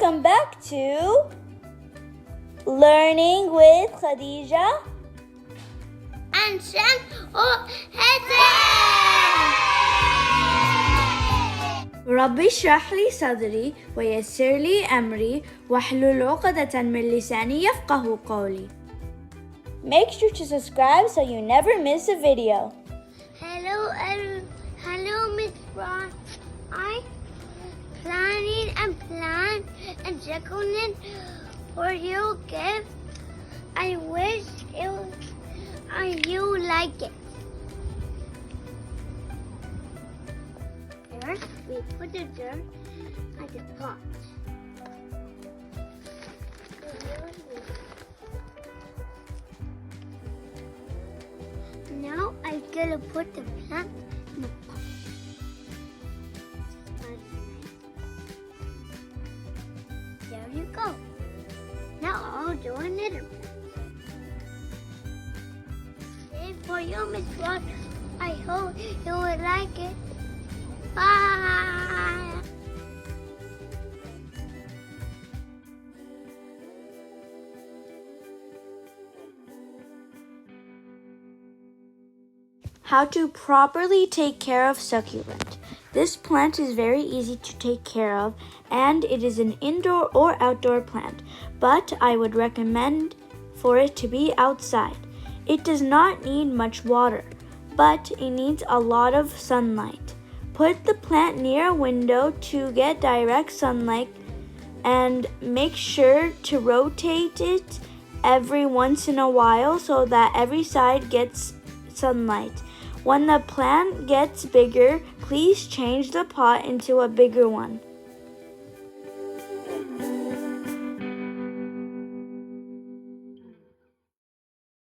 Welcome back to Learning with Khadija and Shan ربي اشرح لي صدري ويسر لي أمري واحلل عقدة من لساني يفقه قولي. Make sure to subscribe so you never miss a video. Hello, Miss Ron. I'm planning and plan and succulent for your gift. I wish you like it. First, we put the dirt at the pot. Now I'm gonna put the plant in the pot. There you go. Now I'll do another plant. Same for you, Miss Ross. I hope you will like it. Bye. How to properly take care of succulent. This plant is very easy to take care of and it is an indoor or outdoor plant, but I would recommend for it to be outside. It does not need much water, but it needs a lot of sunlight. Put the plant near a window to get direct sunlight and make sure to rotate it every once in a while so that every side gets sunlight. When the plant gets bigger, please change the pot into a bigger one.